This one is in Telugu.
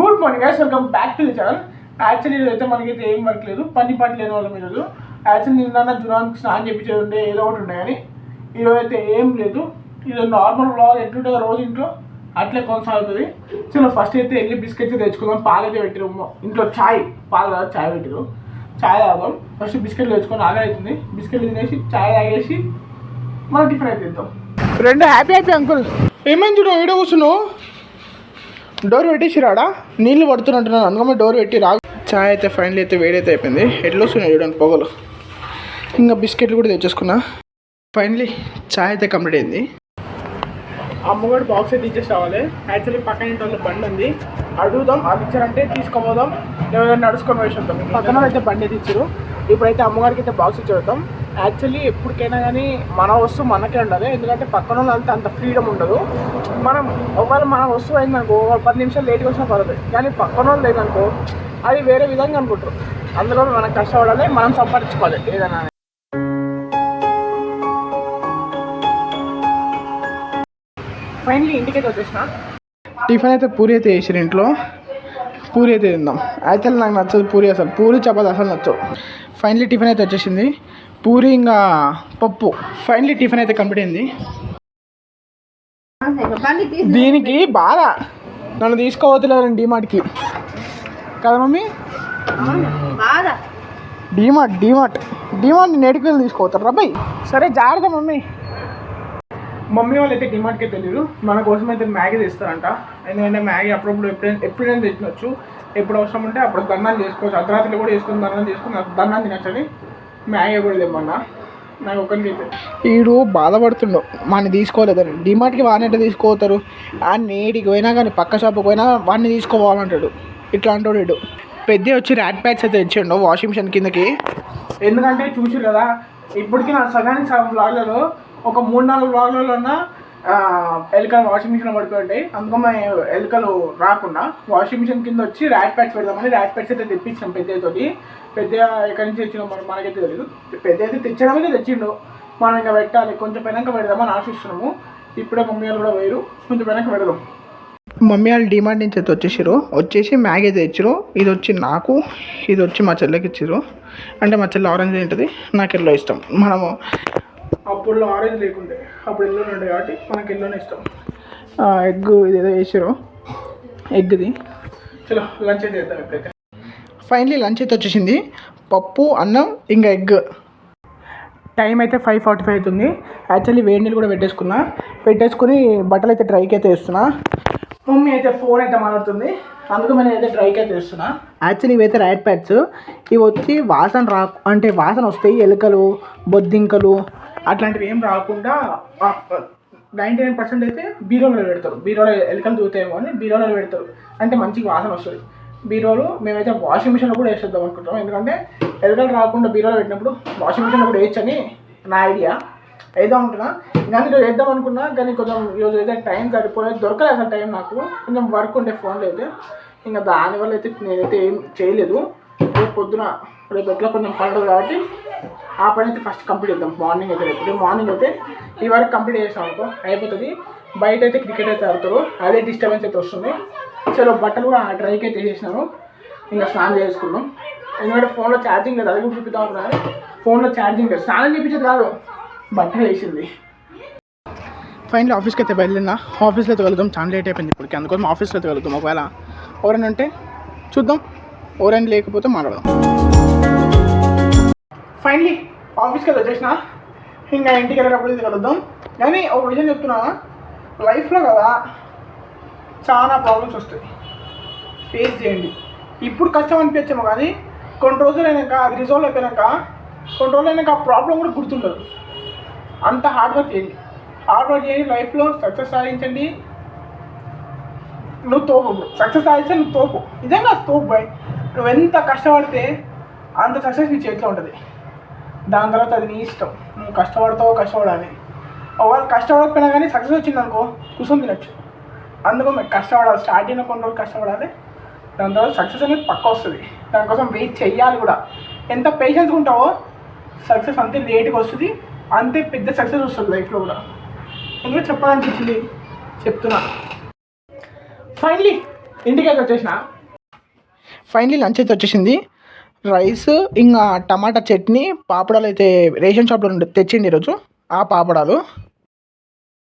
Good morning guys, welcome back to the channel. Actually ఈరోజైతే మనకైతే ఏం వర్క్ లేదు, పని లేని వాళ్ళం ఈరోజు. యాక్చువల్లీ నిన్న జురాన్కి స్నానం చేయించేది ఉండే, ఏదో ఒకటి ఉండే, కానీ ఈరోజు అయితే ఏం లేదు. ఇది నార్మల్ వ్లాగ్ ఎట్లుంటుందో రోజు ఇంట్లో అట్లే కొనసాగుతుంది. చలో ఫస్ట్ అయితే వెళ్ళి బిస్కెట్స్ తెచ్చుకుందాం. పాలు అయితే పెట్టిరు ఇంట్లో, ఛాయ్ పాలు కాదు ఛాయ్ పెట్టిరు. ఛాయ్ తాగుదాం. ఫస్ట్ బిస్కెట్లు తెచ్చుకొని ఆగా అవుతుంది. బిస్కెట్లు తినేసి ఛాయ్ తాగేసి మనం టిఫిన్ అయితే తింటాం. రెండు హ్యాపీ అంకుల్. ఏమైంది చూడ వీడియో కూర్చున్నావు? డోర్ పెట్టేసి రాడా, నీళ్ళు పడుతున్నట్టున్నాను, అందుకని డోర్ పెట్టి రా. చాయ్ అయితే ఫైనల్ అయితే వేడైతే అయిపోయింది. ఎట్లా వస్తున్నాయి చూడండి పొగలు. ఇంకా బిస్కెట్లు కూడా తెచ్చేసుకున్నా. ఫైనలీ చాయ్ అయితే కంప్లీట్ అయింది. అమ్మగారు బాక్స్ అయితే ఇచ్చేసి రావాలి. యాక్చువల్లీ పక్కన ఇంటి వాళ్ళ బండి ఉంది, అడుగుదాం. అది ఇచ్చారంటే తీసుకోపోదాం, లేదా నడుచుకొని వేసి వద్దాం. పక్కన అయితే బండి అయితే ఇచ్చారు. ఇప్పుడైతే అమ్మగారికి అయితే బాక్స్ ఇచ్చేద్దాం. యాక్చువల్లీ ఎప్పటికైనా కానీ మన వస్తువు మనకే ఉండదు, ఎందుకంటే పక్కన వాళ్ళంతా అంత ఫ్రీడమ్ ఉండదు. మనం ఒకవేళ మన వస్తువు అయిందనుకో 10 నిమిషాలు లేట్గా వచ్చినా పర్లేదు, కానీ పక్కన వాళ్ళు లేదనుకో అది వేరే విధంగా అనుకుంటారు. అందులో మనం కష్టపడాలి, మనం సంపాదించుకోవాలి ఏదైనా. ఫైనలీ ఇంటికైతే వచ్చేసిన. టిఫిన్ అయితే పూరి అయితే వేసారు ఇంట్లో. పూరి అయితే తిందాం. యాక్చువల్లీ నాకు నచ్చదు పూరి, అసలు పూరి చపాతి అసలు నచ్చవు. ఫైనలీ టిఫిన్ అయితే వచ్చేసింది, పూరి ఇంకా పప్పు. ఫైనలీ టిఫిన్ అయితే కంప్లీట్ అయింది. దీనికి బాధ నన్ను తీసుకోవద్దులేరు డీమార్ట్కి కదా మమ్మీ. డీమార్ట్ నేటికి వెళ్ళి తీసుకోవతారు రబ్బాయి. సరే జాగ్రత్త మమ్మీ. మమ్మీ వాళ్ళు అయితే డిమార్ట్కే తెలియదు, మన కోసం అయితే మ్యాగీ తెస్తారంట. ఎందుకంటే మ్యాగీ అప్పుడప్పుడు ఎప్పుడైనా తెచ్చినొచ్చు, ఎప్పుడు అవసరం ఉంటే అప్పుడు దన్నాలు చేసుకోవచ్చు. అర్ధరాత్రిలో కూడా చేసుకుని దన్నాలు తినచ్చని మ్యాగీ కూడా తెమ్మన్నా. నాకు ఒకరికి అయితే వీడు బాధపడుతుండు వాడిని తీసుకోలేదని. డిమార్ట్కి వాడినట్టే తీసుకోతారు, ఆ నేటికి పోయినా కానీ పక్క షాప్కి పోయినా వాడిని తీసుకోవాలంటాడు. ఇట్లా అంటాడు వీడు. పెద్ద వచ్చి ర్యాట్ ప్యాడ్స్ అయితే తెచ్చిండు వాషింగ్ మిషన్ కిందకి. ఎందుకంటే చూసి కదా, ఇప్పటికీ నా సగానికి సగం బ్లాగ్లలో ఒక 3-4 బ్లాగ్లలో ఉన్న ఎలుకలు వాషింగ్ మిషన్లో పడిపోయి ఉంటాయి. అందుకని ఎలుకలు రాకుండా వాషింగ్ మిషన్ కింద వచ్చి ర్యాట్ ప్యాడ్స్ పెడదామని ర్యాట్ ప్యాడ్స్ అయితే తెప్పించాం పెద్దతోటి. పెద్ద ఎక్కడి నుంచి తెచ్చినాం మరి మనకైతే తెలియదు. పెద్ద అయితే తెచ్చడమైతే తెచ్చిండు, మనం ఇంకా పెట్టాలి. కొంచెం వెనక పెడదామని ఆశిస్తున్నాము. ఇప్పుడే మమ్మీ వాళ్ళు కూడా వేరు, కొంచెం వెనక పెడదాం. మమ్మీ వాళ్ళు డిమాండ్ నుంచి అయితే వచ్చేసి మ్యాగీ అయితే ఇచ్చారు. ఇది వచ్చి నాకు, ఇది వచ్చి మా చెల్లెకి ఇచ్చారు. అంటే మా చెల్లె ఆరెంజ్ తింటుంది, నాకు ఎల్లో ఇష్టం. మనము అప్పుడు ఆరెంజ్ లేకుండే, అప్పుడు ఎల్లోనే ఉండే కాబట్టి మనకి ఎల్లోనే ఇష్టం. ఎగ్ ఇదేదో వేసారు, ఎగ్ది. చలో లంచ్ అయితే చేద్దాం ఎప్పుడైతే. ఫైనలీ లంచ్ అయితే వచ్చేసింది, పప్పు అన్నం ఇంకా ఎగ్. టైం అయితే 5:45 అవుతుంది. యాక్చువల్లీ వేడి నీళ్ళు కూడా పెట్టేసుకుని బట్టలు అయితే డ్రైకి అయితే వేస్తున్నా. మమ్మీ అయితే ఫోన్ అయితే మాట్లాడుతుంది, అందుకు నేను అయితే డ్రైకి అయితే వేస్తున్నా. యాక్చువల్లీ ఇవైతే ర్యాట్ ప్యాడ్స్. ఇవి వచ్చి వాసన వస్తాయి. ఎలుకలు, బొద్దింకలు అట్లాంటివి ఏం రాకుండా 99% అయితే బీరోలో పెడతారు. బీరోలో ఎలుకలు దూతాయేమో అని బీరోలో పెడతారు, అంటే మంచిగా వాసన వస్తుంది. బీరోలు మేమైతే వాషింగ్ మిషన్లో కూడా వేసేద్దాం అనుకుంటాం, ఎందుకంటే ఎలుకలు రాకుండా బీరోలో పెట్టినప్పుడు వాషింగ్ మిషన్లో కూడా వేయచ్చని నా ఐడియా. వేద్దాం అనుకున్నా, కానీ ఈరోజు వేద్దాం అనుకున్నా, కానీ కొంచెం ఈరోజు అయితే టైం సరిపోలేదు, దొరకలేదు అసలు టైం. నాకు కొంచెం వర్క్ ఉంటే ఫోన్లో అయితే, ఇంకా దానివల్ల అయితే నేనైతే ఏం చేయలేదు. రేపు పొద్దున రేపు ఎట్లా కొంచెం పడదు కాబట్టి ఆ పని అయితే ఫస్ట్ కంప్లీట్ చేద్దాం. మార్నింగ్ అయితే రేపు మార్నింగ్ అయితే ఈ వరకు కంప్లీట్ చేసాం అనుకో అయిపోతుంది. బయట అయితే క్రికెట్ అయితే ఆడుతారు, అదే డిస్టర్బెన్స్ అయితే వస్తుంది. చలో బట్టలు కూడా డ్రైకి అయితే వేసేసినాను, ఇంకా స్నానం చేసుకున్నాం. ఎందుకంటే ఫోన్లో ఛార్జింగ్ లేదు, అది కూడా చూపిద్దాం అనుకున్నాను. ఫోన్లో ఛార్జింగ్ లేదు, స్నానం చేయించేది కాదు, బట్టలు వేసింది. ఫైనల్ ఆఫీస్కి అయితే బయలుదేరినా. ఆఫీస్లో అయితే వెళ్దాం, చాలా లేట్ అయిపోయింది ఇప్పటికి, అందుకోసం ఆఫీస్లో అయితే వెళ్తాం. ఒకవేళ ఎవరైనా ఉంటే చూద్దాం, ఎవరైనా లేకపోతే మాట్లాడదాం. ఫైనలీ ఆఫీస్కి అయితే వచ్చేసిన, ఇంకా ఇంటికి వెళ్ళేటప్పుడు ఇది కలుద్దాం. కానీ ఒక విషయం చెప్తున్నా, లైఫ్లో కదా చాలా ప్రాబ్లమ్స్ వస్తాయి, ఫేస్ చేయండి. ఇప్పుడు కష్టం అనిపించేమో, కానీ కొన్ని రోజులు అయినాక అది రిజాల్వ్ అయిపోయాక కొన్ని రోజులు అయినాక ఆ ప్రాబ్లం కూడా గుర్తుండదు. అంత హార్డ్ వర్క్ చేయండి, లైఫ్లో సక్సెస్ సాధించండి. నువ్వు తోపు, సక్సెస్ సాధిస్తే నువ్వు తోపు, నిజంగా తోపు బాయ్. నువ్వు ఎంత కష్టపడితే అంత సక్సెస్ నీ చేతిలో ఉంటుంది. దాని తర్వాత అది నీ ఇష్టం, నువ్వు కష్టపడాలి. ఒకవేళ కష్టపడకపోయినా కానీ సక్సెస్ వచ్చింది అనుకో కూర్చొని తినచ్చు. అందుకో మీరు కష్టపడాలి, స్టార్ట్ అయిన కొన్ని రోజులు కష్టపడాలి, దాని తర్వాత సక్సెస్ అనేది పక్క వస్తుంది. దానికోసం వెయిట్ చెయ్యాలి కూడా. ఎంత పేషెన్స్ ఉంటావో సక్సెస్ అంతే లేట్గా వస్తుంది, అంతే పెద్ద సక్సెస్ వస్తుంది లైఫ్లో కూడా. ఎందుకు చెప్పాలనిపించింది చెప్తున్నా. ఫైనలీ ఇంటికి అయితే వచ్చేసిన. ఫైనలీ లంచ్ అయితే వచ్చేసింది. రైస్ ఇంకా టమాటా చట్నీ, పాపడాలు అయితే రేషన్ షాప్లో నుండి తెచ్చిండి ఈరోజు. ఆ పాపడాలు